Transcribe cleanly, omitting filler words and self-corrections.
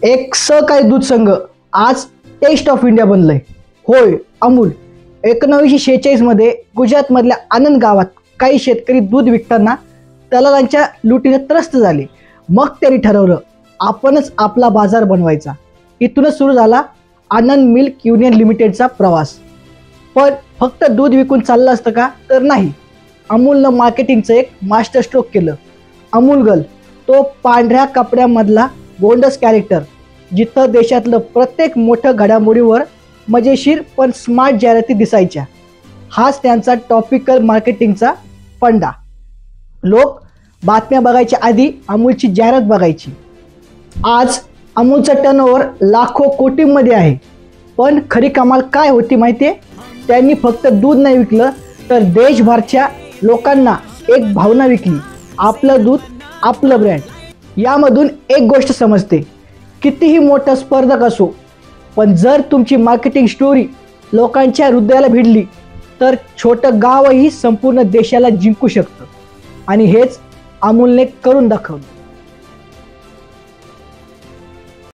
एक सहकारी दूध संघ आज टेस्ट ऑफ इंडिया बनलंय. होय, अमूल. 1946 मध्ये गुजरातमधल्या आनंद गावात काही शेतकरी दूध विकताना दलालांच्या लुटीने त्रस्त झाले. मग त्यांनी ठरवलं आपणच आपला बाजार बनवायचा. इथूनच सुरू झाला आनंद मिल्क युनियन लिमिटेडचा प्रवास. पण फक्त दूध विकून चाललं असतं का? तर नाही. अमूलनं मार्केटिंगचं एक मास्टर स्ट्रोक केलं. अमूल गर्ल, तो पांढऱ्या कपड्यामधला गोंडस कॅरेक्टर, जिथं देशातलं प्रत्येक मोठं घडामोडीवर मजेशीर पण स्मार्ट जाहिराती दिसायच्या. हाच त्यांचा टॉपिकल मार्केटिंगचा फंडा. लोक बातम्या बघायच्या आधी अमूलची जाहिरात बघायची. आज अमूलचं टर्नओव्हर लाखो कोटींमध्ये आहे. पण खरी कमाल काय होती माहिती आहे? त्यांनी फक्त दूध नाही विकलं, तर देशभरच्या लोकांना एक भावना विकली. आपलं दूध, आपलं ब्रँड. यामधून एक गोष्ट समजते, कितीही मोठा स्पर्धक असो, पण जर तुमची मार्केटिंग स्टोरी लोकांच्या हृदयाला भिडली तर छोटं गावही संपूर्ण देशाला जिंकू शकतं. आणि हेच अमूलने करून दाखवलं.